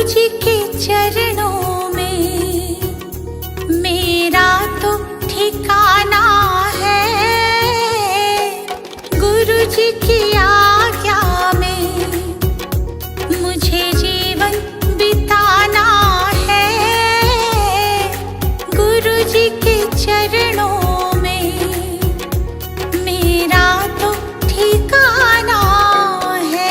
जी के चरणों में मेरा तो ठिकाना है। गुरु जी की आज्ञा में मुझे जीवन बिताना है। गुरु जी के चरणों में मेरा तो ठिकाना है।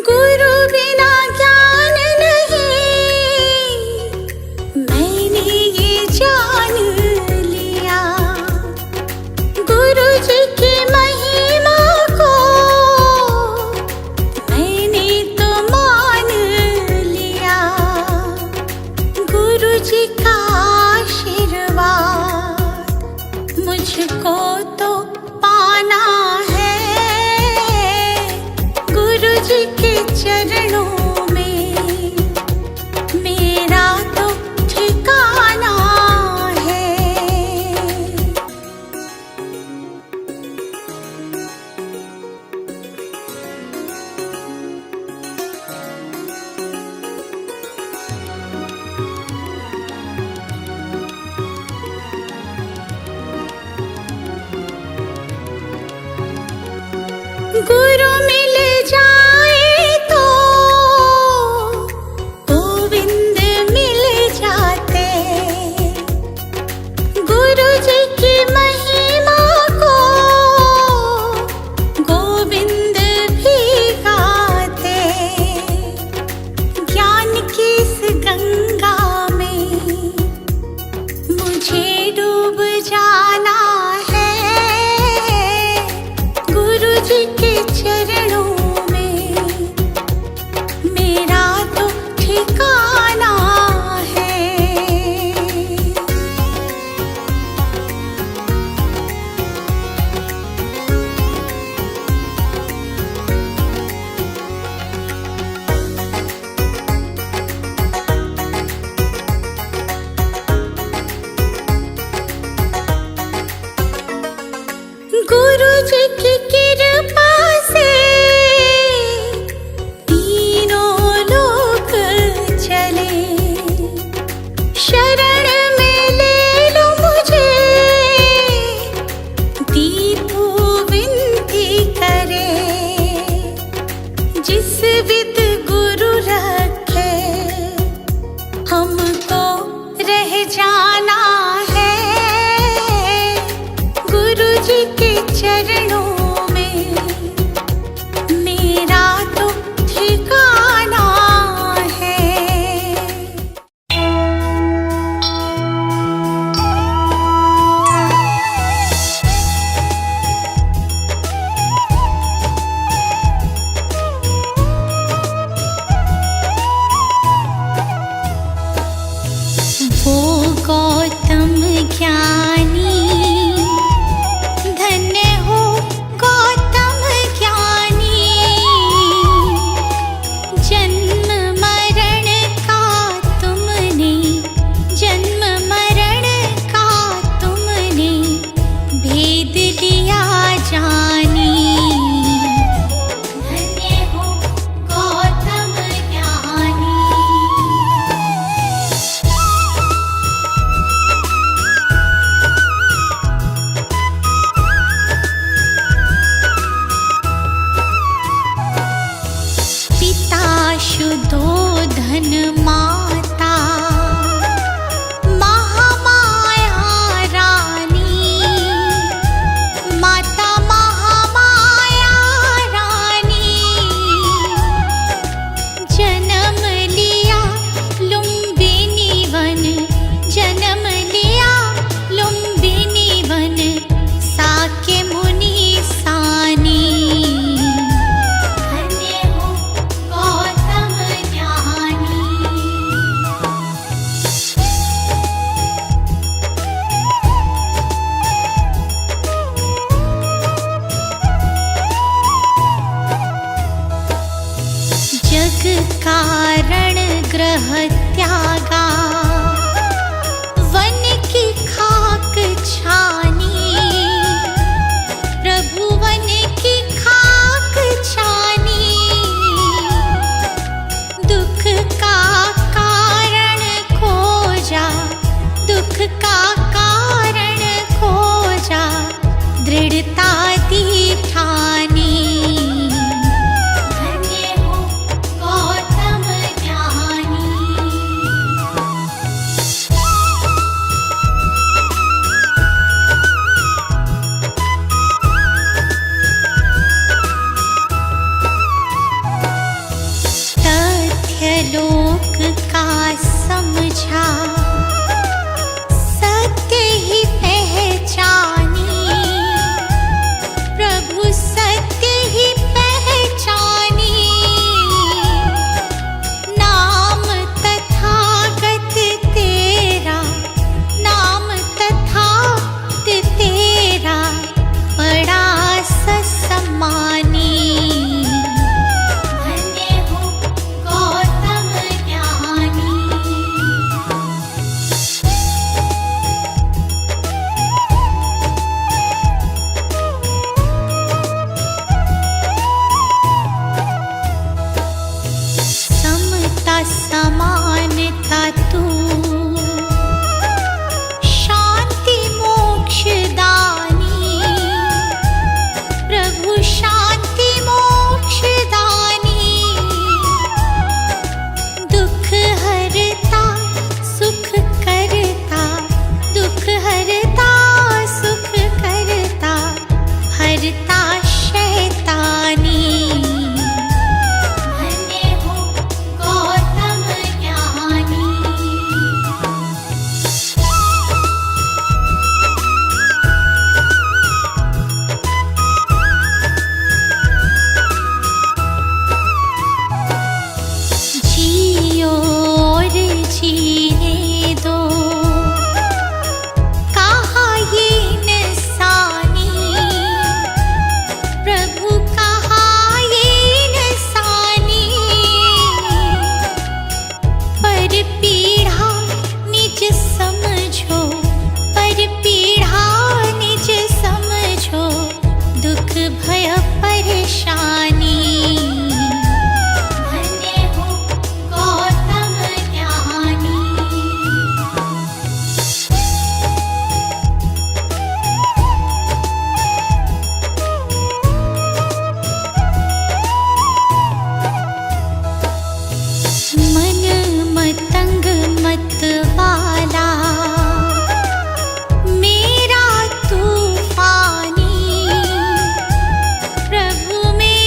गुरु बिना ज्ञान नहीं, मैंने ये जान लिया। गुरु जी की महिमा को मैंने तो मान लिया। गुरु जी का आशीर्वाद मुझको तो पाना है। गुरु जी के चरणों में मेरा तो ठिकाना है। गुरु मिल जाए तो गोविंद मिल जाते। गुरु जी की महिमा को गोविंद भी गाते। ज्ञान की इस गंगा में मुझे डूब जाना है। गुरु जी के चरणों में मेरा तो ठिकाना है। गुरु जी की कृपा से तीनों लोक चले। शरण में ले लो मुझे, दीपू विनती करे। जिस विद गुरु रखे हमको रह जाना है। गुरु जी के चरणों में मेरा तो ठिकाना है। वो गौतम ज्ञानी, धन्य हो गौतम ज्ञानी। जन्म मरण का तुमने, जन्म मरण का तुमने भेद लिया जानी। धन्य हो गौतम ज्ञानी। पिता शुद्धोधन माता महामाया रानी। माता महामाया रानी। जन्म लिया लुम्बिनी वन, जन्म लिया लुम्बिनी वन। साक्य मुनि सानी। धन्य हो गौतम ज्ञानी। कारण ग्रह त्यागा, वन की खाक छानी, प्रभु वन की खाक छानी। दुख का कारण खोजा, दुख का कारण खोजा, दृढ़ता दी ठानी। धन्य हो गौतम ज्ञानी। तथ्य लोक का समझा, सत्य ही पहचानी, प्रभु सत्य ही पहचानी। नाम तथागत तेरा, नाम तथागत तेरा, बड़ा ससम्मानी। धन्य हो गौतम ज्ञानी। समता समानता तू, शांति मोक्ष दानी, प्रभु शांति मोक्ष दानी। दुख हरता सुख करता, दुख हरता सुख करता, हरता शैतानी। धन्य हो गौतम ज्ञानी। जियो और जीने दो, कहा ये इंसानी, प्रभु कहा ये इंसानी। पर पीढ़ा निज समझो, पर पीढ़ा निज समझो, दुख भय परेशानी। धन्य हो गौतम ज्ञानी। मन मतंग मत वाला, मेरा तूफानी, प्रभु मेरा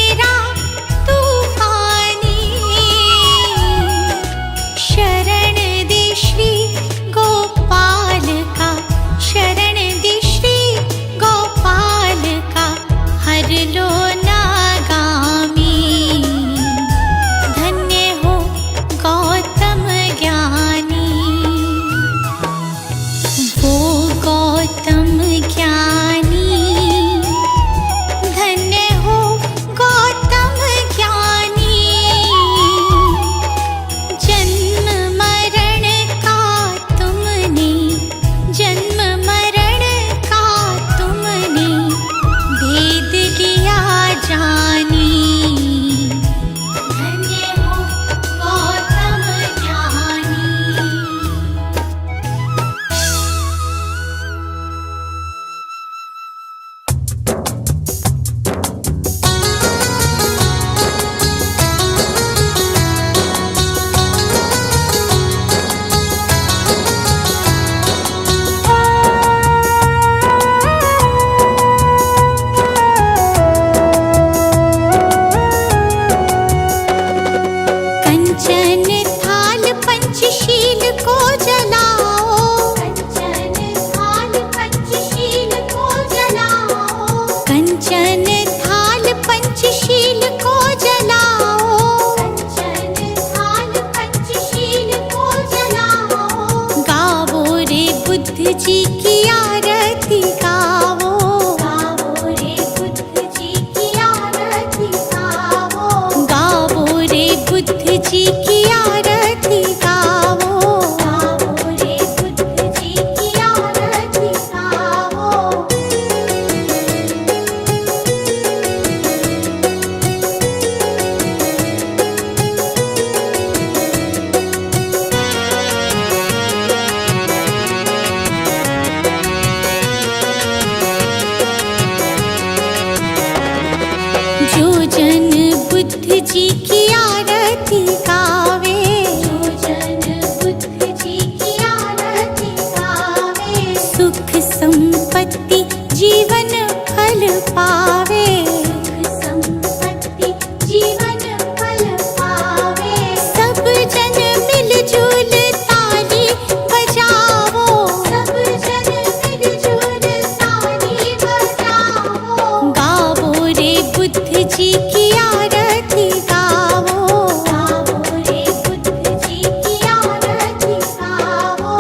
जी की आरती गावे, जो जन बुद्ध जी की आरती गावे, सुख संपत्ति जीवन फल पावे, सुख संपत्ति जीवन फल पावे। सब जन मिलजुल ताली बजावो, सब जन मिलजुल ताली बजाओ, गावो रे बुद्ध जी की आरती गावो, गाओ रे बुद्ध जी की आरती गाओ।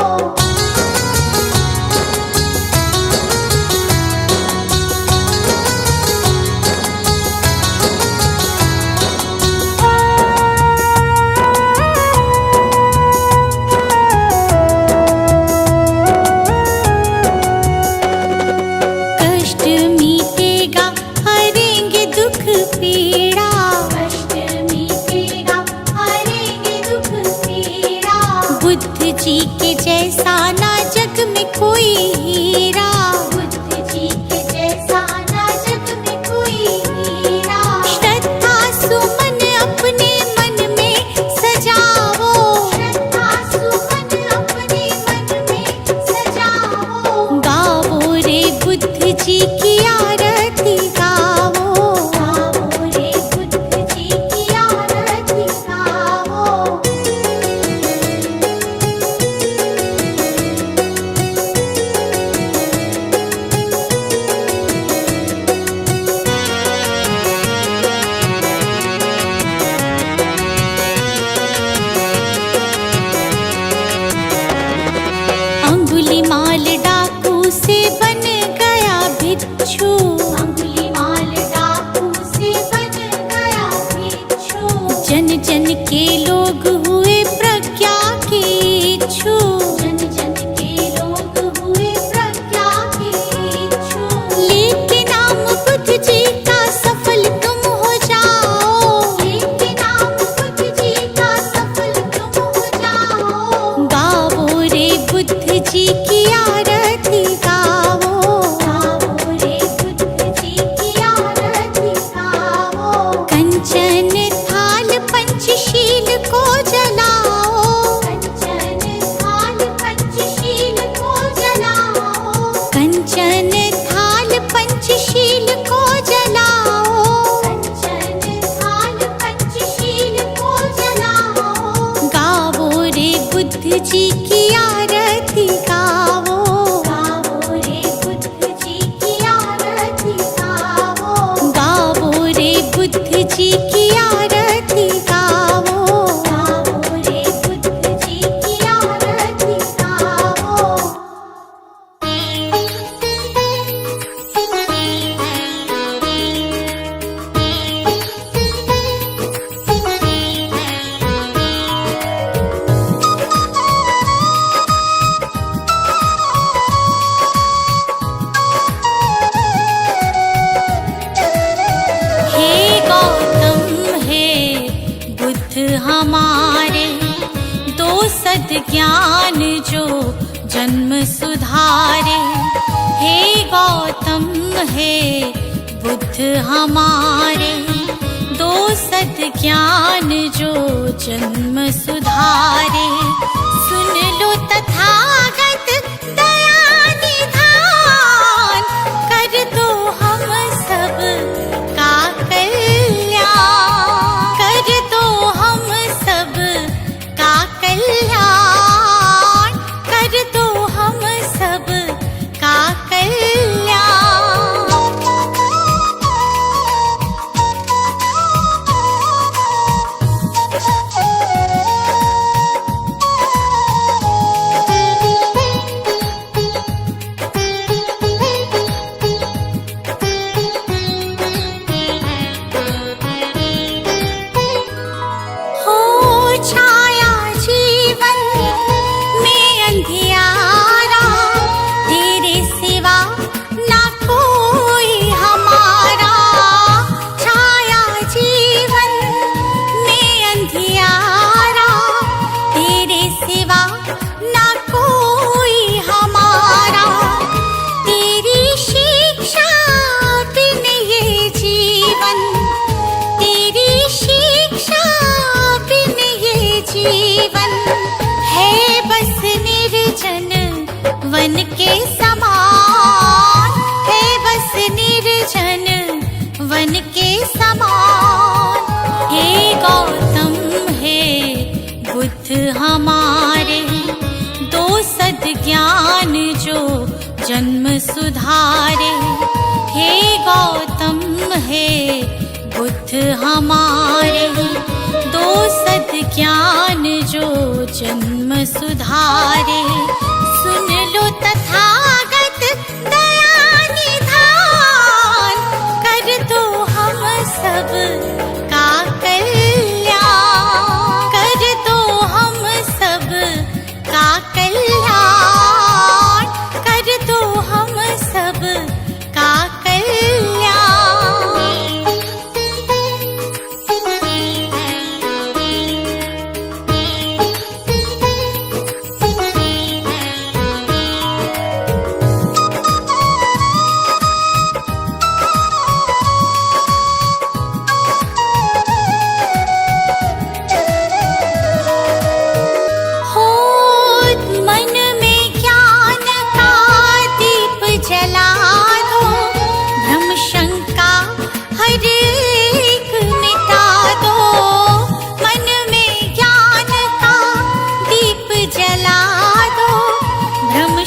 कष्ट मीटेगा हरेंगे दुख पीड़ा, कष्ट मीटेगा हरेंगे दुख पीड़ा, बुद्ध जी के जैसा ना जग में कोई हीरा, बुद्ध जी के जैसा ना जग में कोई हीरा। श्रद्धा सुमन अपने मन में सजावो, श्रद्धा सुमन अपने मन में सजाओ, गावो रे बुद्ध जी की आरती गावो, गाओ रे बुद्ध जी की आरती गाओ। अंगुलीमाल डाकू से बन गया भिक्षु, अंगुलीमाल डाकू से बन गया भिक्षु, जन जन के लोग हुए प्रज्ञा के इच्छु, जन जन के लोग हुए प्रज्ञा के इच्छु। लेके नाम बुद्ध जी का सफल तुम हो जाओ, लेके नाम बुद्ध जी का सफल तुम हो जाओ, गावो रे बुद्ध जी की आरती गावो, गाओ रे बुद्ध जी की आरती गाओ। कंचन थाल पंचशील को जलाओ, कंचन थाल पंचशील को जलाओ, कंचन थाल पंचशील को जलाओ, कंचन थाल पंचशील को जलाओ, गावो रे बुद्ध जी की आरती गावो, गाओ रे बुद्ध जी की आरती गाओ, गावो रे बुद्ध जी की आरती गावो, गाओ रे बुद्ध जी की आरती गाओ। हे गौतम हे बुद्ध हमारे, दो सद ज्ञान जो जन्म सुधारे, हे गौतम हे बुद्ध हमारे, दो सद ज्ञान जो जन्म सुधारे, सुन लो तथागत दया निधान, कर दो हम सब का कल्याण, कर दो हम सब का कल्याण, कर दो हम सब का कल्याण। जीवन है बस निर्जन वन के समान, है बस निर्जन वन के समान। हे गौतम हे बुद्ध हमारे, दो सद्ज्ञान जो जन्म सुधारे। हे गौतम हे बुद्ध हमारे, दो सद्ज्ञान जो जन्म सुधारे। सुन लो तथागत दया निधान, कर दो हम सब का कल्याण, कर दो हम सब का कल्याण, कर दो हम सब का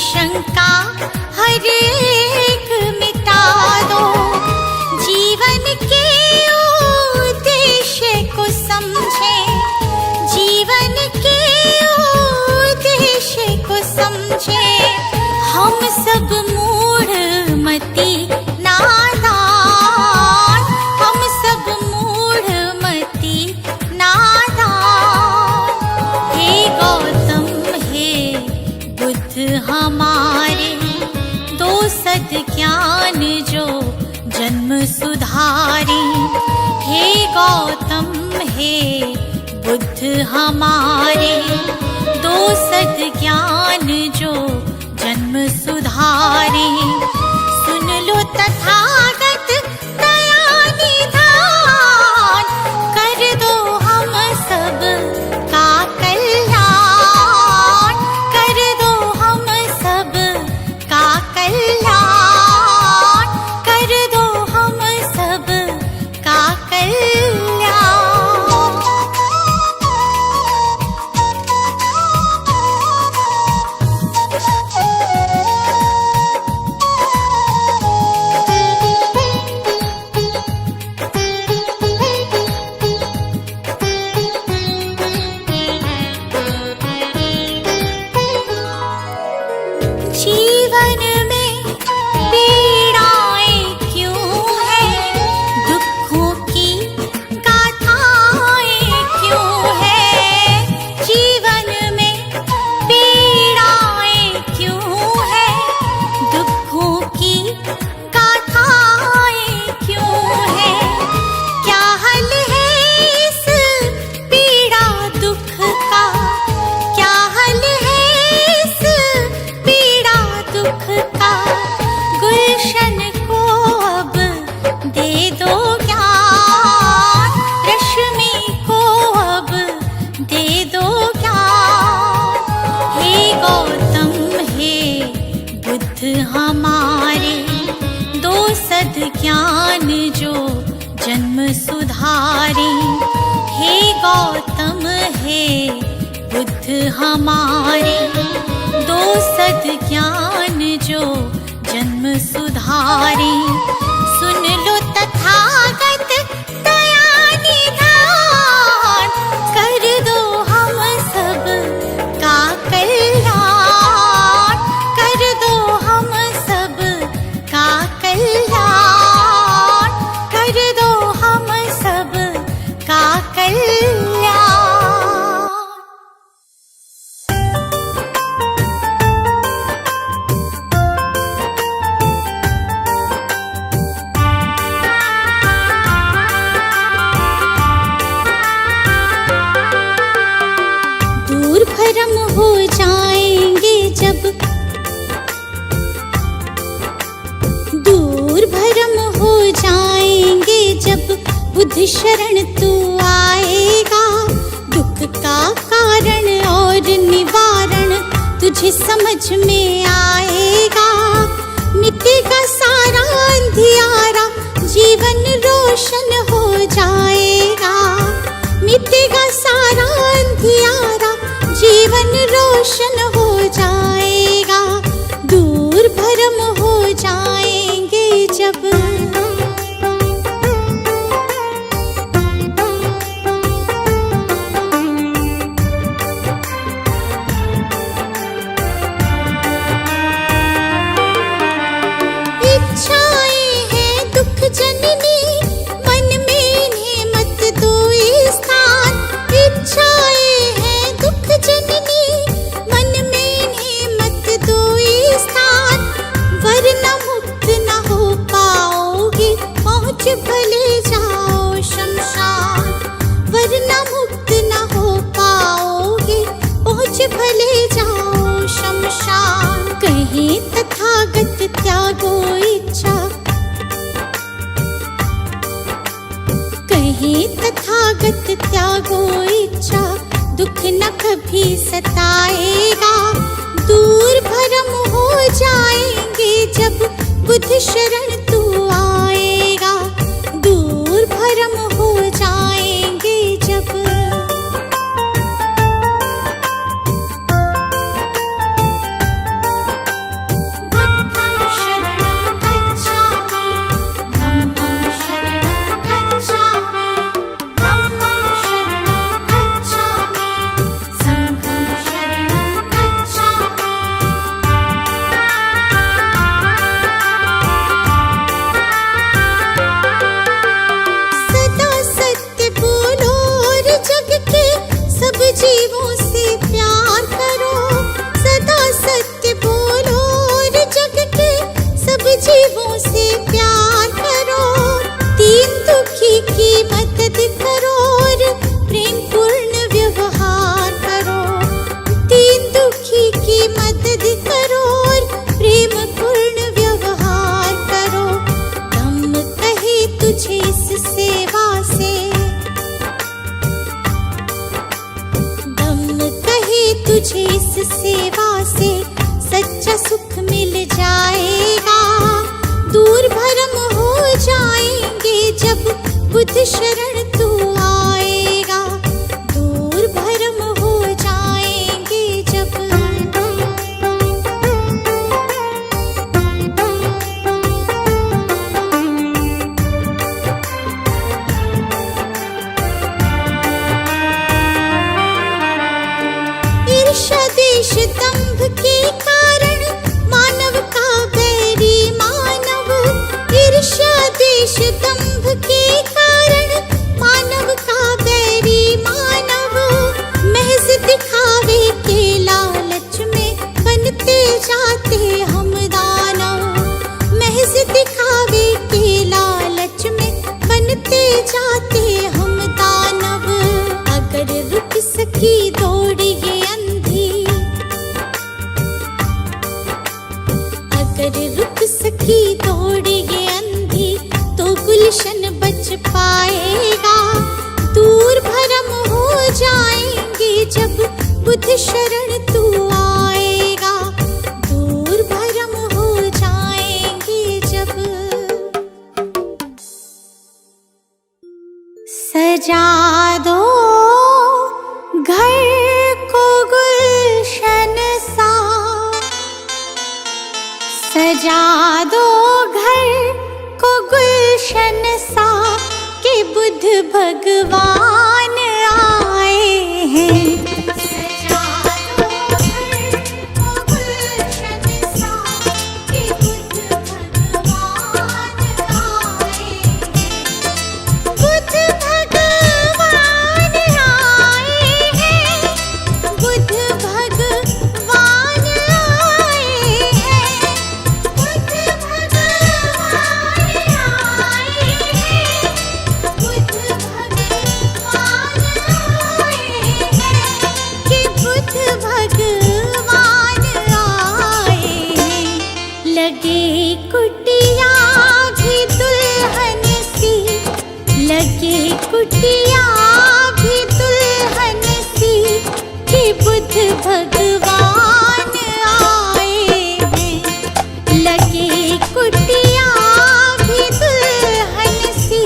शंका हर एक मिटा दो। जीवन के उद्देश्य को समझे, जीवन के उद्देश्य को समझे। हम सब मूढ़ मति नादान, हम सब मूढ़ मति नादान। हे गौतम हे बुद्ध हमारे, दो सद्ज्ञान जो जन्म सुधारे। हे गौतम हे बुद्ध हमारे, दो सद्ज्ञान जो जन्म सुधारे। सुन लो तथागत दया निधान, कर दो हम सब का कल्याण, कर दो हम सब का कल्याण, कर दो हम सब का कल्याण। जीवन में पीड़ाएं क्यों हैं, दुखों की गाथाएं क्यों हैं। जीवन में पीड़ाएं क्यों हैं, दुखों की गाथाएं क्यों हैं। क्या हल है इस पीड़ा दुख का, क्या हल है इस पीड़ा दुख का। गुलशन को अब दे दो ज्ञान, रश्मि को अब दे दो ज्ञान। हे गौतम हे बुद्ध हमारे, दो सद्ज्ञान जो जन्म सुधारे। हे गौतम हे बुद्ध हमारे, दो सद्ज्ञान जो जन्म सुधारे। सुन लो तथागत दया निधान, कर दो हम सब का कल्याण, कर दो हम सब का कल्याण, कर दो हम सब का कल्याण। दूर भरम हो जाएंगे जब, दूर भरम हो जाएंगे जब बुद्ध शरण तू आएगा। दुख का इसका कारण और निवारण तुझे समझ में आएगा। मिटेगा सारा अंधियारा, जीवन रोशन हो जाएगा। मिटेगा सारा अंधियारा, जीवन रोशन हो जाएगा। दूर भरम हो जाएंगे जब इच्छाएं हैं दुख जननी, मन में इन्हें मत दो स्थान। इच्छाएं हैं दुख जननी, मन में इन्हें मत दो स्थान। वरना मुक्त न हो पाओगे, पहुँच भले जाओ शमशान। वरना मुक्त न हो पाओगे, पहुँच भले जाओ शमशान। कहीं तथागत त्यागो इच्छा, कहीं तथागत त्यागो इच्छा, दुख न कभी सताएगा। दूर भरम हो जाएंगे जब बुद्ध शरण तू आएगा। दूर भरम हो जाएंगे जब बुद्धं शरणं गच्छामि, धम्मं शरणं गच्छामि, धम्मं शरणं गच्छामि, संघं शरणं गच्छामि। सदा सत्य बोलो और जग के सब जीवों से प्यार करो। सदा सत्य बोलो और जग के सब जीवों से प्यार करो। दीन दुखी की मदद करो और प्रेम पूर्ण व्यवहार करो। दीन दुखी की मदद करो और प्रेम पूर्ण व्यवहार करो। धम्म कहे तुझे इस सेवा से, धम्म कहे तुझे इस सेवा से सच्चा सुख मिल जाएगा। दूर भरम हो जाएंगे जब बुद्ध शरण तू आएगा। दूर भरम हो जाएंगे जब ईर्ष्या देश दंभ के कारण मानव का बैरी मानव। ईर्ष्या देश दंभ के कारण मानव का बैरी मानव। महज दिखावे के लालच में बनते जाते हम दानव। महज दिखावे के लालच में बनते जाते हम दानव। अगर रुक सकी दौड़ ये अंधी, अगर रुक सकी दौड़ ये अंधी, तो गुलशन बच पाएगा। दूर भरम हो जाएंगे जब बुद्ध शरण तू आएगा। दूर भरम हो जाएंगे जब सजा दो घर को गुलशन सा, सजा दो घर को गुलशन सा, कि बुद्ध भगवान आए हैं। सजा दो घर को गुलशन सा, कि बुद्ध भगवान आए हैं। बुद्ध भगवान आए हैं। बुद्ध भगवान आए हैं। बुद्ध भगवान आए हैं। बुद्ध भगवान आए हैं। कि बुद्ध भगवान आए हैं। लगे कुटिया भी दुल्हन सी, लगे कुटिया भी दुल्हन सी, बुद्ध भगवान आए हैं। लगे कुटिया भी दुल्हन सी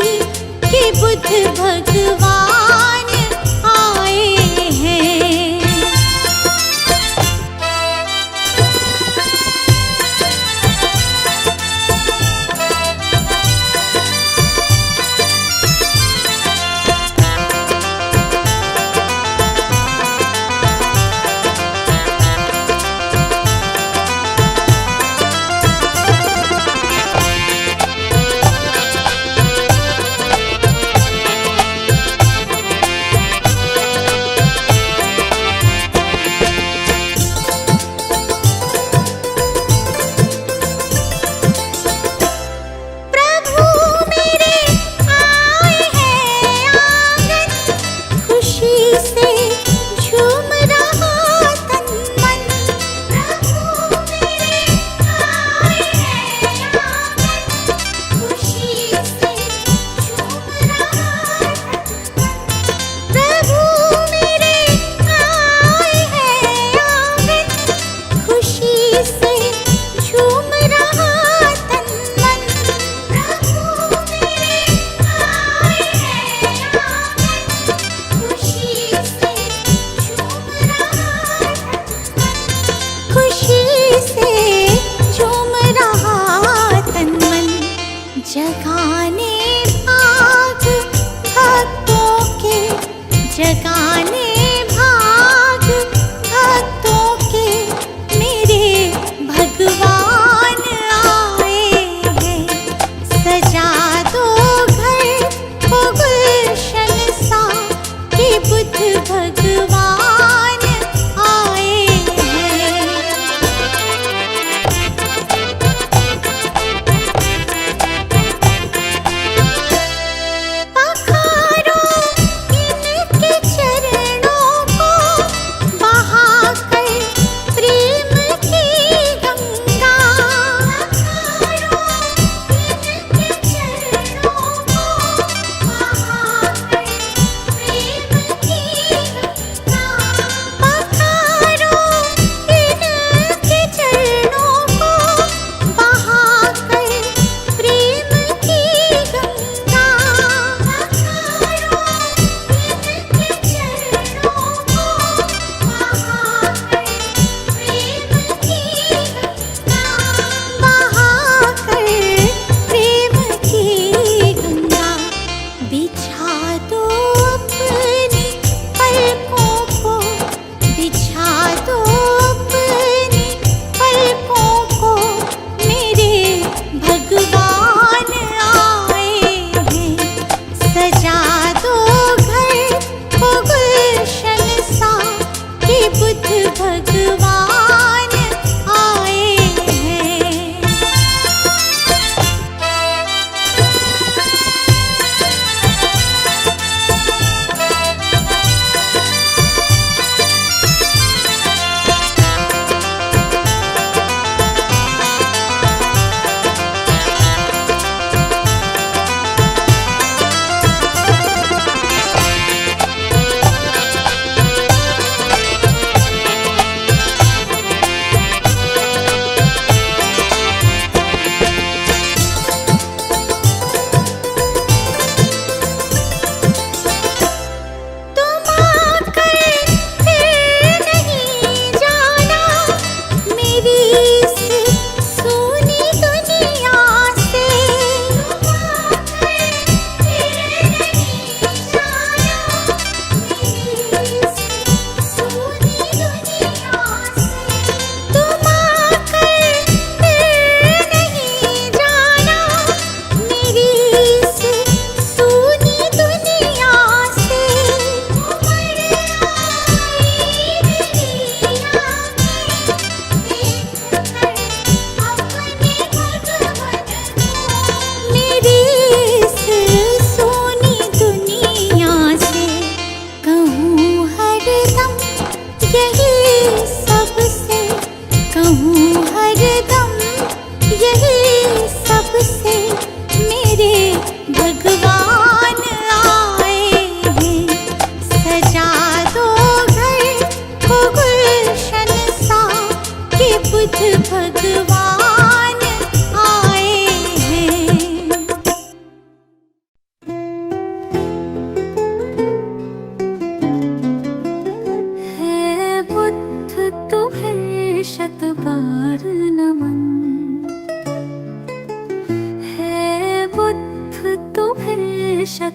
कि बुद्ध भगवान आए हैं।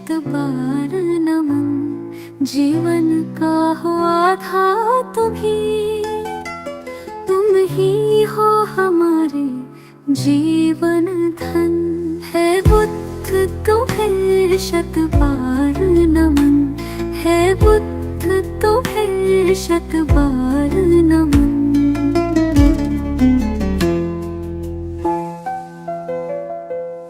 शत बार नमन। जीवन का हो आधार तुम ही हो हमारे जीवन धन। है बुद्ध तुम्हें शत बार नमन। है बुद्ध तुम्हें शत बार नमन।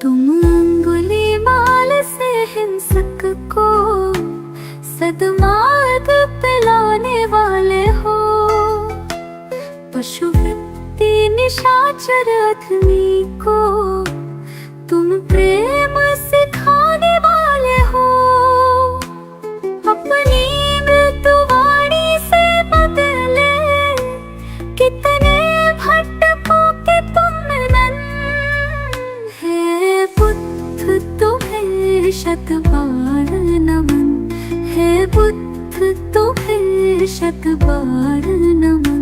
तुम अंगुलीमाल से हिंसक को सद्मार्ग पे लाने वाले हो। पशुवृत्ति निशाचर अधमी को तुम प्रेम सिखाने वाले हो। अपनी मृत्युवाणी से बदले कितने भटकों के तुम नन। है बुद्ध तुम्हें शत बार नमन। है बुद्ध तुम्हें शत बार नमन।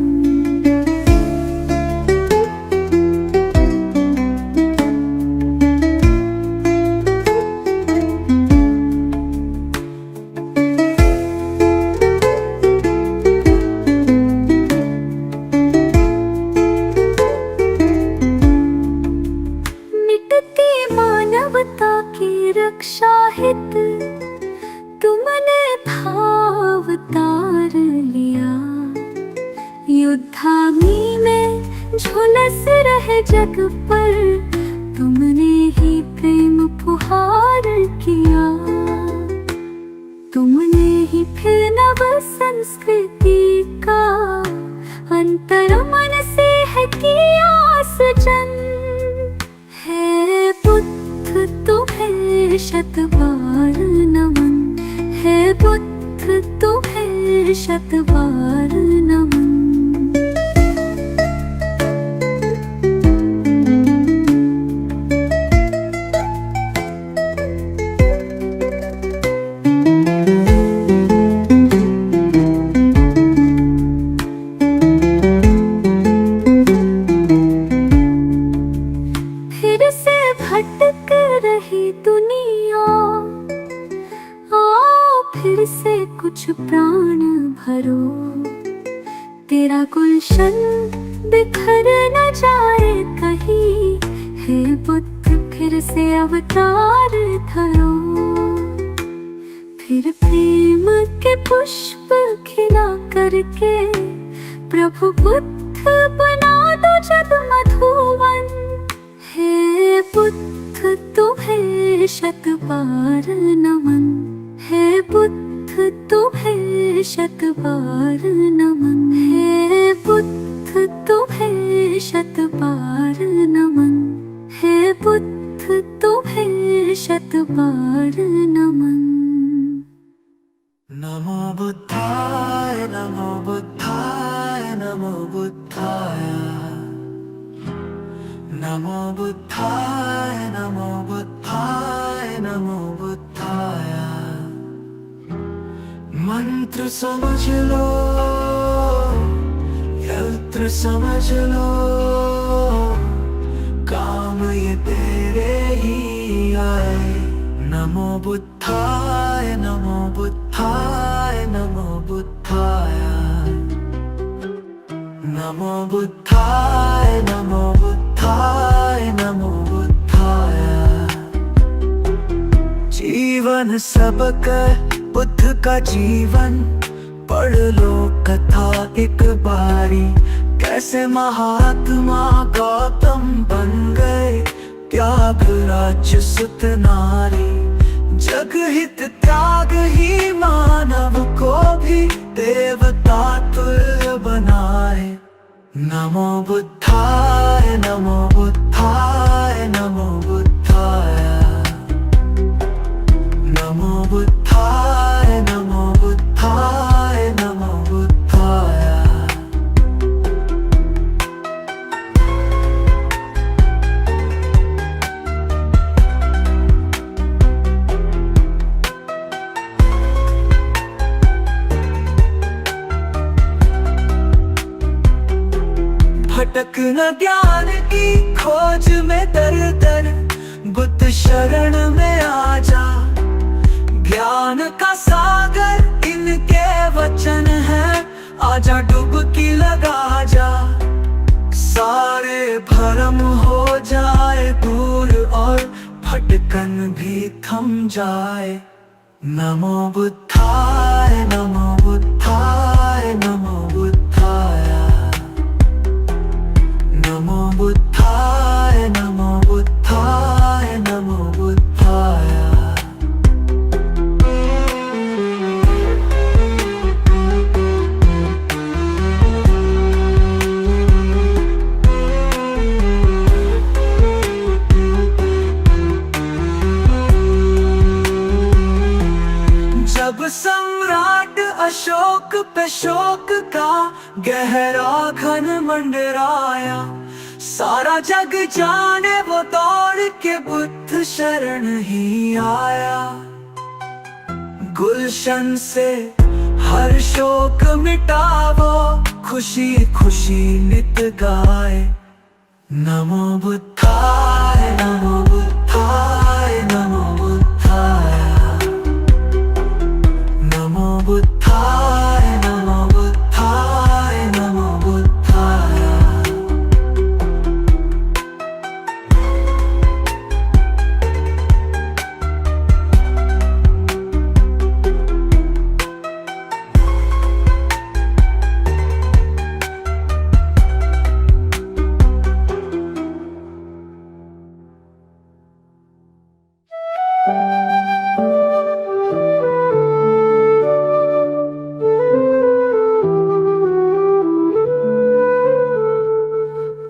मानवता की रक्षा हित तुमने भावतार लिया। युद्धाग्नि में झुलस रहे जग पर तुमने ही प्रेम फुहार किया। तुमने ही फिर नव संस्कृति का अंतर मन से है किया सृजन। है बुद्ध तुम्हें शत बार नमन। है बुद्ध तुम्हें शत बार नमन। फिर से भटक रही दुनिया आओ फिर से कुछ प्राण भरो। तेरा गुलशन बिखर न जाए कहीं। हे बुद्ध फिर से अवतार धरो। फिर प्रेम के पुष्प खिला करके प्रभु बुद्ध बना दो जग मधुवन। हे बुद्ध तुम्हें शत बार नमन। है बुद्ध तुम्हें शत बार नमन। है बुद्ध तुम्हें शत बार नमन। है बुद्ध तुम्हें शत बार नमन। नमो बुद्धाय नमो बुद्धाय नमो बुद्धाय। नमो बुद्धाय नमो बुद्धाय नमो बुद्धाय। मंत्र समझ लो यंत्र समझ लो काम ये तेरे ही आए। नमो बुद्धाय नमो बुद्धाय नमो बुद्धाय। नमो बुद्धाय नमो बुद्धाय नमो बुद्धाय। जीवन सबका बुद्ध का जीवन पढ़ लो कथा एक बारी। कैसे महात्मा गौतम बन गए त्याग राज्य सुत नारी। जग हित त्याग ही मानव को भी देवता तुल्य बनाए। नमो बुद्धाय नमो बुद्धाय नमो बुद्धाय। नमो बुद्धाय नमो बुद्धाय नमो बुद्धाय। भटक न ज्ञान की खोज में दर दर बुद्ध शरण में आ जा। ज्ञान का सागर इनके वचन है। आजा डुबकी लगा जा, सारे भरम हो जाए दूर और भटकन भी थम जाए। नमो बुद्धाय, नमो बुद्धाय, नमो बुद्धाय, नमो बुद्धाय, नमो बुद्धाय, नमो बुद्धाय। जब सम्राट अशोक पे शोक का गहरा घन मंडराया, सारा जग जाने वो दौड़ के बुद्ध शरण ही आया। गुलशन से हर शोक मिटावो, खुशी खुशी नित गाए। नमो बुद्धाय, नमो बुद्धाय, नमो बुद्धाय, नमो बुद्धाय, नमो बुद्धाय, नमो बुद्धाय।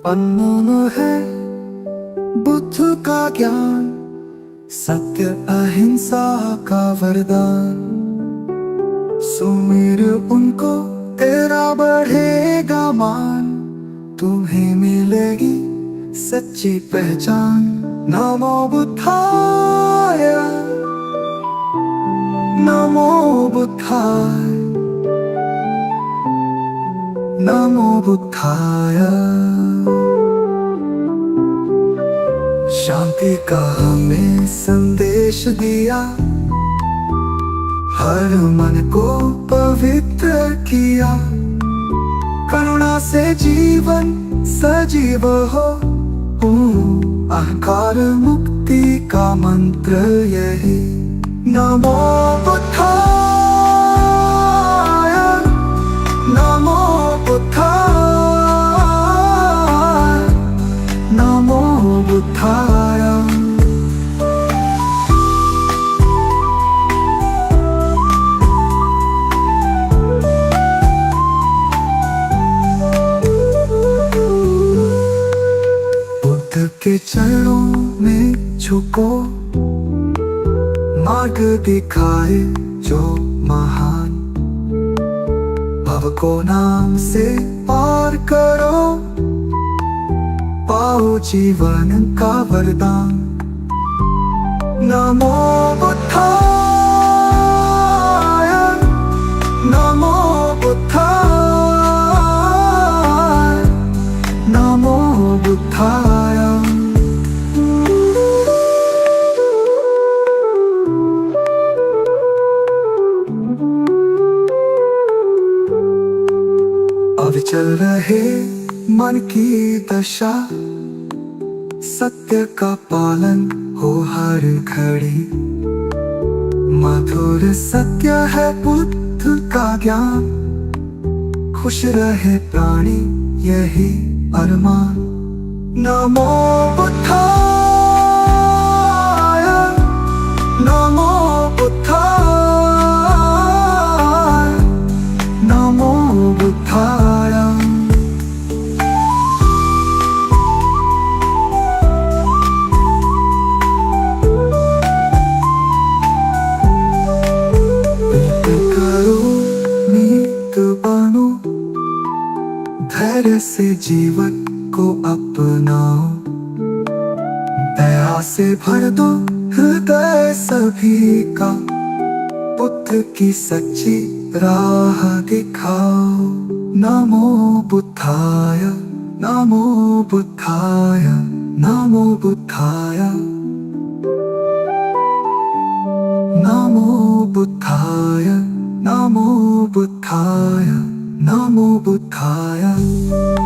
अनमोल है बुद्ध का ज्ञान, सत्य अहिंसा का वरदान। सुमिर उनको तेरा बढ़ेगा मान, तुम्हें मिलेगी सच्ची पहचान। नमो बुद्धाय, नमो बुद्धाय, नमो बुद्धाय। शांति का हमें संदेश दिया, हर मन को पवित्र किया। करुणा से जीवन सजीव हो, अहंकार मुक्ति का मंत्र यही। नमो बुद्धाय, नमो बुद्धाय, नमो बुद्धाय। बुद्ध के चरणों में झुको, मार्ग दिखाए जो महान। भव को नाम से पार करो, पाओ जीवन का वरदान। नमो बुद्धाय, नमो बुद्धाय, नमो बुद्धाय। अविचल रहे मन की दशा, सत्य का पालन हो हर घड़ी। मधुर सत्य है बुद्ध का ज्ञान, खुश रहे प्राणी यही अरमान। नमो बुद्धाय, नमो बुद्धाय, नमो बुद्धाय। धैर्य से जीवन को अपनाओ, दया से भर दो हृदय सभी का। बुद्ध की सच्ची राह दिखाओ। नमो बुद्धाय, नमो बुद्धाय, नमो बुद्धाय, नमो बुद्धाय नमो बुद्धाय नमो बुद्धाय